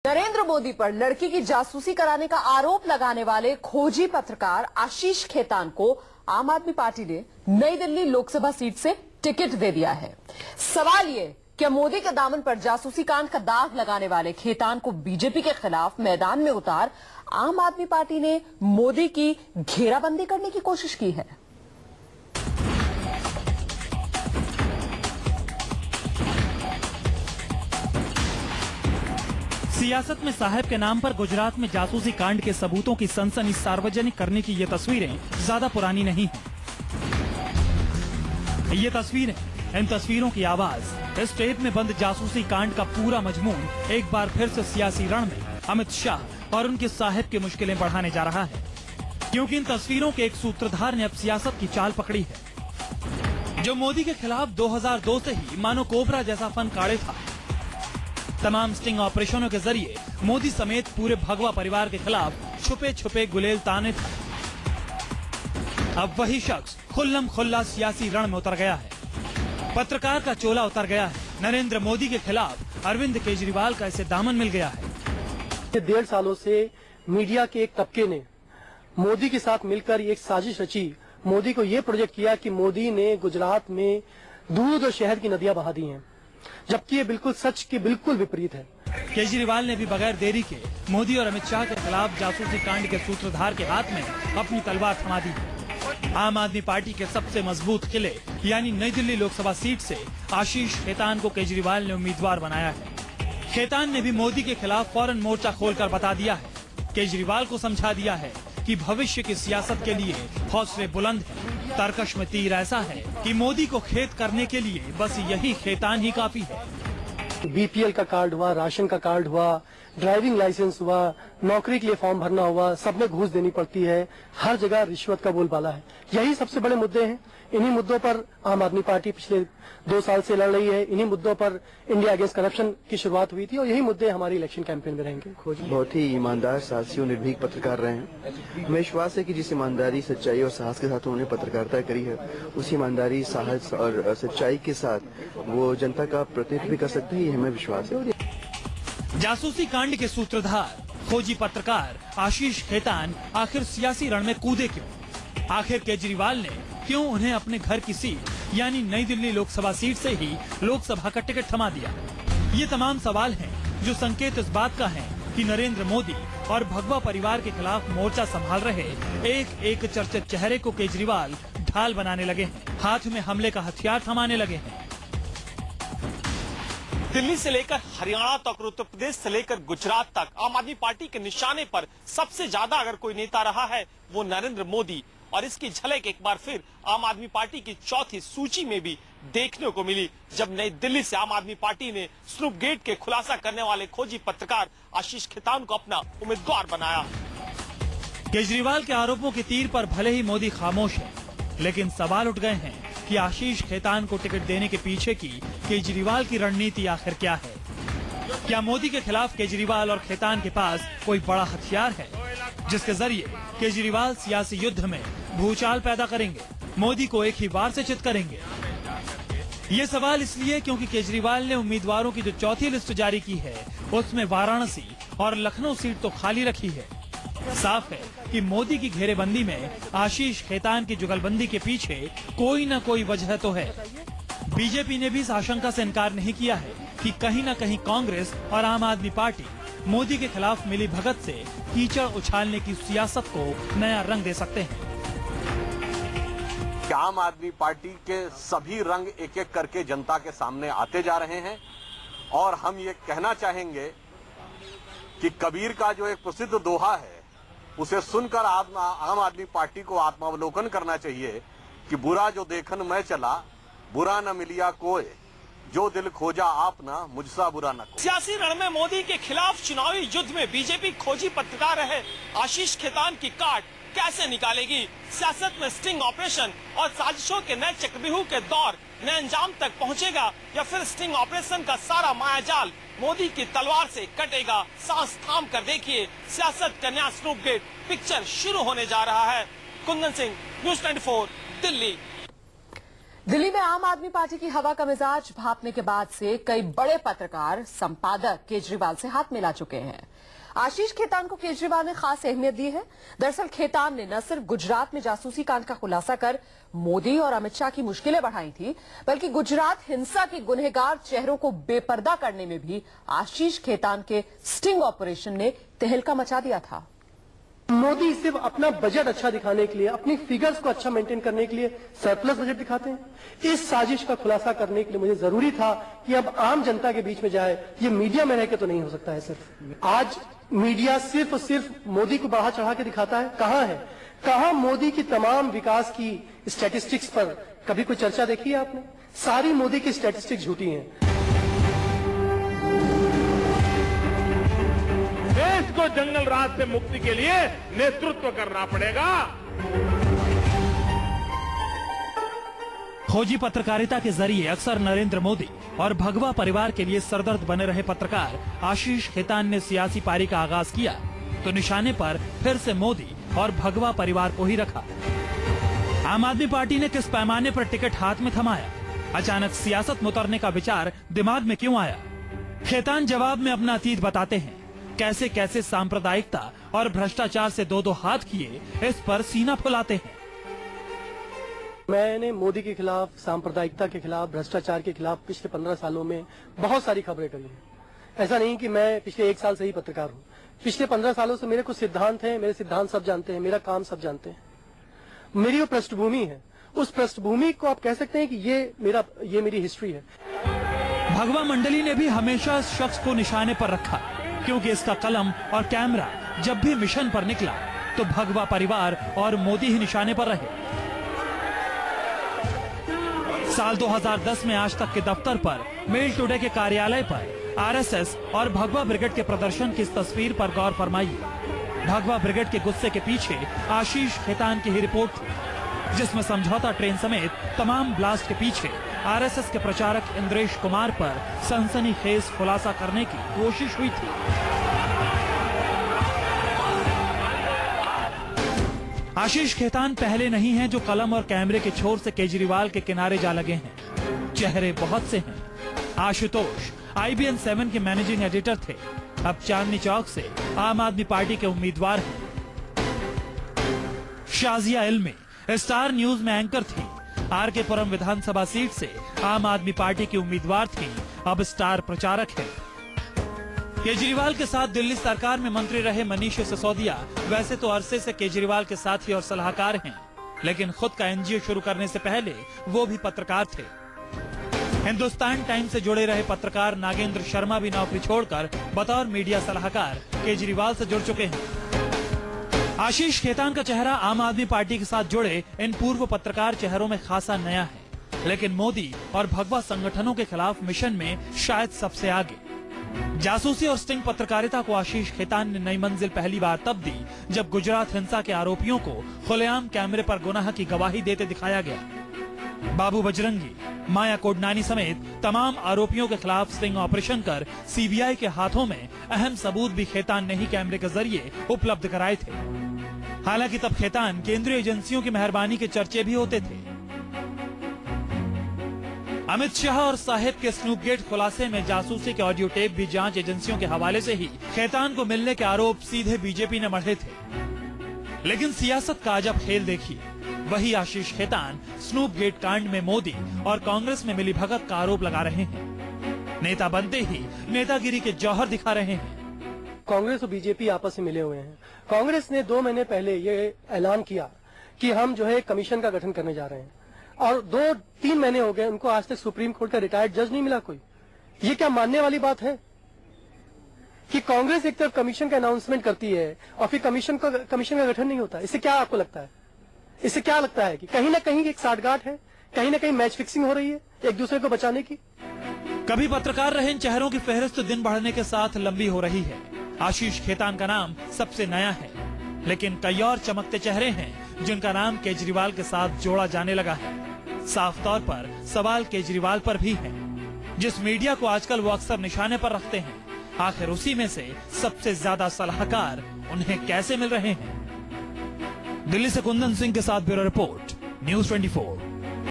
नरेंद्र मोदी पर लड़की की जासूसी कराने का आरोप लगाने वाले खोजी पत्रकार आशीष खेतान को आम आदमी पार्टी ने नई दिल्ली लोकसभा सीट से टिकट दे दिया है। सवाल ये, क्या मोदी के दामन पर जासूसी कांड का दाग लगाने वाले खेतान को बीजेपी के खिलाफ मैदान में उतार आम आदमी पार्टी ने मोदी की घेराबंदी करने की कोशिश की है? सियासत में साहब के नाम पर गुजरात में जासूसी कांड के सबूतों की सनसनी सार्वजनिक करने की ये तस्वीरें ज्यादा पुरानी नहीं हैं। ये तस्वीरें, इन तस्वीरों की आवाज, इस टेप में बंद जासूसी कांड का पूरा मजमून एक बार फिर से सियासी रण में अमित शाह और उनके साहब की मुश्किलें बढ़ाने जा रहा है, क्योंकि इन तस्वीरों के एक सूत्रधार ने अब सियासत की चाल पकड़ी है, जो मोदी के खिलाफ 2002 से ही मानो कोबरा जैसा फन काढ़े था। तमाम स्टिंग ऑपरेशनों के जरिए मोदी समेत पूरे भगवा परिवार के खिलाफ छुपे छुपे गुलेल ताने था। अब वही शख्स खुल्लम खुल्ला सियासी रण में उतर गया है। पत्रकार का चोला उतर गया है। नरेंद्र मोदी के खिलाफ अरविंद केजरीवाल का इसे दामन मिल गया है। 1.5 सालों से मीडिया के एक तबके ने मोदी के साथ मिलकर एक साजिश रची, मोदी को ये प्रोजेक्ट किया कि मोदी ने गुजरात में दूध और शहद की नदियां बहा दी हैं, जबकि ये बिल्कुल सच के बिल्कुल विपरीत है। केजरीवाल ने भी बगैर देरी के मोदी और अमित शाह के खिलाफ जासूसी कांड के सूत्रधार के हाथ में अपनी तलवार थमा दी है। आम आदमी पार्टी के सबसे मजबूत किले यानी नई दिल्ली लोकसभा सीट से आशीष खेतान को केजरीवाल ने उम्मीदवार बनाया है। खेतान ने भी मोदी के खिलाफ फौरन मोर्चा खोलकर बता दिया है, केजरीवाल को समझा दिया है कि भविष्य की सियासत के लिए हौसले बुलंद है। तर्कश में तीर ऐसा है कि मोदी को खेत करने के लिए बस यही खेतान ही काफी है। बीपीएल का कार्ड हुआ, राशन का कार्ड हुआ, ड्राइविंग लाइसेंस हुआ, नौकरी के लिए फॉर्म भरना हुआ, सब में घूस देनी पड़ती है। हर जगह रिश्वत का बोलबाला है। यही सबसे बड़े मुद्दे हैं। इन्हीं मुद्दों पर आम आदमी पार्टी पिछले 2 साल से लड़ रही है। इन्हीं मुद्दों पर इंडिया अगेंस्ट करप्शन की शुरुआत हुई थी और यही मुद्दे हमारी इलेक्शन कैंपेन में रहेंगे। बहुत ही ईमानदार, साहसी और निर्भीक पत्रकार रहे हैं। हमें विश्वास है कि जिस ईमानदारी, सच्चाई और साहस के साथ उन्होंने पत्रकारिता करी है, उसी ईमानदारी, साहस और सच्चाई के साथ वो जनता का प्रतिनिधित्व भी कर सकते हैं, ये हमें विश्वास है। जासूसी कांड के सूत्रधार खोजी पत्रकार आशीष खेतान आखिर सियासी रण में कूदे क्यों? आखिर केजरीवाल ने क्यों उन्हें अपने घर की सीट यानी नई दिल्ली लोकसभा सीट से ही लोकसभा का टिकट थमा दिया? ये तमाम सवाल हैं जो संकेत इस बात का है कि नरेंद्र मोदी और भगवा परिवार के खिलाफ मोर्चा संभाल रहे एक एक चर्चित चेहरे को केजरीवाल ढाल बनाने लगे हैं, हाथ में हमले का हथियार थमाने लगे हैं। दिल्ली से लेकर हरियाणा तक, उत्तर प्रदेश से लेकर गुजरात तक आम आदमी पार्टी के निशाने पर सबसे ज्यादा अगर कोई नेता रहा है वो नरेंद्र मोदी, और इसकी झलक एक बार फिर आम आदमी पार्टी की चौथी सूची में भी देखने को मिली, जब नई दिल्ली से आम आदमी पार्टी ने स्नूप गेट के खुलासा करने वाले खोजी पत्रकार आशीष खेतान को अपना उम्मीदवार बनाया। केजरीवाल के आरोपों के तीर पर भले ही मोदी खामोश है, लेकिन सवाल उठ गए हैं कि आशीष खेतान को टिकट देने के पीछे की केजरीवाल की रणनीति आखिर क्या है? क्या मोदी के खिलाफ केजरीवाल और खेतान के पास कोई बड़ा हथियार है, जिसके जरिए केजरीवाल सियासी युद्ध में भूचाल पैदा करेंगे, मोदी को एक ही बार से चित करेंगे? ये सवाल इसलिए क्योंकि केजरीवाल ने उम्मीदवारों की जो चौथी लिस्ट जारी की है, उसमें वाराणसी और लखनऊ सीट तो खाली रखी है। साफ है कि मोदी की घेरेबंदी में आशीष खेतान की जुगलबंदी के पीछे कोई न कोई वजह तो है। बीजेपी ने भी इस आशंका से इनकार नहीं किया है कि कहीं न कहीं कांग्रेस और आम आदमी पार्टी मोदी के खिलाफ मिली भगत से कीचड़ उछालने की सियासत को नया रंग दे सकते हैं। आम आदमी पार्टी के सभी रंग एक एक करके जनता के सामने आते जा रहे हैं, और हम ये कहना चाहेंगे कि कबीर का जो एक प्रसिद्ध दोहा है, उसे सुनकर आम आदमी पार्टी को आत्मावलोकन करना चाहिए कि बुरा जो देखन मैं चला, बुरा न मिलिया कोई, जो दिल खोजा आपना, मुझसा बुरा न कोई। सियासी रण में मोदी के खिलाफ चुनावी युद्ध में बीजेपी खोजी पत्रकार रहे आशीष खेतान की काट कैसे निकालेगी? सियासत में स्टिंग ऑपरेशन और साजिशों के नए चक्रव्यूह के दौर नए अंजाम तक पहुंचेगा, या फिर स्टिंग ऑपरेशन का सारा मायाजाल मोदी की तलवार से कटेगा? सांस थाम कर देखिए, सियासत का नया स्नूप गेट पिक्चर शुरू होने जा रहा है। कुंदन सिंह, न्यूज़ 24, दिल्ली। दिल्ली में आम आदमी पार्टी की हवा का मिजाज भापने के बाद से कई बड़े पत्रकार संपादक केजरीवाल से हाथ मिला चुके हैं। आशीष खेतान को केजरीवाल ने खास अहमियत दी है। दरअसल खेतान ने न सिर्फ गुजरात में जासूसी कांड का खुलासा कर मोदी और अमित शाह की मुश्किलें बढ़ाई थी, बल्कि गुजरात हिंसा के गुनहगार चेहरों को बेपर्दा करने में भी आशीष खेतान के स्टिंग ऑपरेशन ने तहलका मचा दिया था। मोदी सिर्फ अपना बजट अच्छा दिखाने के लिए, अपनी फिगर्स को अच्छा मेंटेन करने के लिए सरप्लस बजट दिखाते हैं। इस साजिश का खुलासा करने के लिए मुझे जरूरी था कि अब आम जनता के बीच में जाए। ये मीडिया में रह के तो नहीं हो सकता है। सिर्फ आज मीडिया सिर्फ और सिर्फ मोदी को बढ़ा चढ़ा के दिखाता है। कहां है, कहां मोदी की तमाम विकास की स्टैटिस्टिक्स पर कभी कोई चर्चा देखी है आपने? सारी मोदी की स्टैटिस्टिक्स झूठी हैं। देश को जंगल राज से मुक्ति के लिए नेतृत्व करना पड़ेगा। खोजी पत्रकारिता के जरिए अक्सर नरेंद्र मोदी और भगवा परिवार के लिए सरदर्द बने रहे पत्रकार आशीष खेतान ने सियासी पारी का आगाज किया तो निशाने पर फिर से मोदी और भगवा परिवार को ही रखा। आम आदमी पार्टी ने किस पैमाने पर टिकट हाथ में थमाया? अचानक सियासत में उतरने का विचार दिमाग में क्यों आया? खेतान जवाब में अपना अतीत बताते हैं। कैसे कैसे सांप्रदायिकता और भ्रष्टाचार से दो दो हाथ किए, इस पर सीना फुलाते हैं। मैंने मोदी के खिलाफ, सांप्रदायिकता के खिलाफ, भ्रष्टाचार के खिलाफ पिछले 15 सालों में बहुत सारी खबरें करी हैं। ऐसा नहीं कि मैं पिछले 1 साल से ही पत्रकार हूँ। पिछले 15 सालों से मेरे कुछ सिद्धांत हैं, मेरे सिद्धांत सब जानते हैं, मेरा काम सब जानते हैं। मेरी वो पृष्ठभूमि है, उस पृष्ठभूमि को आप कह सकते हैं कि ये मेरी हिस्ट्री है। भगवा मंडली ने भी हमेशा इस शख्स को निशाने पर रखा, क्योंकि इसका कलम और कैमरा जब भी मिशन पर निकला तो भगवा परिवार और मोदी ही निशाने पर रहे। साल 2010 में आज तक के दफ्तर पर, मेल टुडे के कार्यालय पर आरएसएस और भगवा ब्रिगेड के प्रदर्शन की इस तस्वीर पर गौर फरमाइए। भगवा ब्रिगेड के गुस्से के पीछे आशीष खेतान की ही रिपोर्ट थी, जिसमें समझौता ट्रेन समेत तमाम ब्लास्ट के पीछे आरएसएस के प्रचारक इंद्रेश कुमार पर सनसनीखेज खुलासा करने की कोशिश हुई थी। आशीष खेतान पहले नहीं हैं जो कलम और कैमरे के छोर से केजरीवाल के किनारे जा लगे हैं। चेहरे बहुत से हैं। आशुतोष IBN 7 के मैनेजिंग एडिटर थे, अब चांदनी चौक से आम आदमी पार्टी के उम्मीदवार हैं। शाजिया इल्मी स्टार न्यूज में एंकर थी, RK पुरम विधानसभा सीट से आम आदमी पार्टी की उम्मीदवार थी, अब स्टार प्रचारक है। केजरीवाल के साथ दिल्ली सरकार में मंत्री रहे मनीष सिसोदिया वैसे तो अरसे से केजरीवाल के साथी और सलाहकार हैं, लेकिन खुद का NGO शुरू करने से पहले वो भी पत्रकार थे। हिंदुस्तान टाइम्स से जुड़े रहे पत्रकार नागेंद्र शर्मा भी नौकरी छोड़कर बतौर मीडिया सलाहकार केजरीवाल से जुड़ चुके हैं। आशीष खेतान का चेहरा आम आदमी पार्टी के साथ जुड़े इन पूर्व पत्रकार चेहरों में खासा नया है, लेकिन मोदी और भगवा संगठनों के खिलाफ मिशन में शायद सबसे आगे। जासूसी और स्टिंग पत्रकारिता को आशीष खेतान ने नई मंजिल पहली बार तब दी जब गुजरात हिंसा के आरोपियों को खुलेआम कैमरे पर गुनाह की गवाही देते दिखाया गया। बाबू बजरंगी, माया कोडनानी समेत तमाम आरोपियों के खिलाफ स्टिंग ऑपरेशन कर CBI के हाथों में अहम सबूत भी खेतान ने ही कैमरे के जरिए उपलब्ध कराए थे। हालांकि तब खेतान केंद्रीय एजेंसियों की मेहरबानी के चर्चे भी होते थे। अमित शाह और साहिब के स्नूप गेट खुलासे में जासूसी के ऑडियो टेप भी जांच एजेंसियों के हवाले से ही खेतान को मिलने के आरोप सीधे बीजेपी ने मढ़े थे। लेकिन सियासत का अजब खेल देखिए, वही आशीष खेतान स्नूप गेट कांड में मोदी और कांग्रेस में मिली भगत का आरोप लगा रहे हैं। नेता बनते ही नेतागिरी के जौहर दिखा रहे हैं। कांग्रेस और बीजेपी आपस में मिले हुए हैं। कांग्रेस ने 2 महीने पहले ये ऐलान किया कि हम जो है कमीशन का गठन करने जा रहे हैं, और 2-3 महीने हो गए उनको आज तक सुप्रीम कोर्ट का रिटायर्ड जज नहीं मिला कोई। ये क्या मानने वाली बात है कि कांग्रेस एक तरफ कमीशन का अनाउंसमेंट करती है और फिर कमीशन का गठन नहीं होता? इससे क्या आपको लगता है? इससे क्या लगता है कि कहीं ना कहीं एक साठगांठ है, कहीं ना कहीं मैच फिक्सिंग हो रही है एक दूसरे को बचाने की? कभी पत्रकार रहे इन चेहरों की फहरिस्त दिन बढ़ने के साथ लंबी हो रही है। आशीष खेतान का नाम सबसे नया है, लेकिन कई और चमकते चेहरे हैं जिनका नाम केजरीवाल के साथ जोड़ा जाने लगा है। साफ तौर पर सवाल केजरीवाल पर भी है। जिस मीडिया को आजकल वो अक्सर निशाने पर रखते हैं, आखिर उसी में से सबसे ज्यादा सलाहकार उन्हें कैसे मिल रहे हैं? दिल्ली से कुंदन सिंह के साथ ब्यूरो रिपोर्ट, News 24।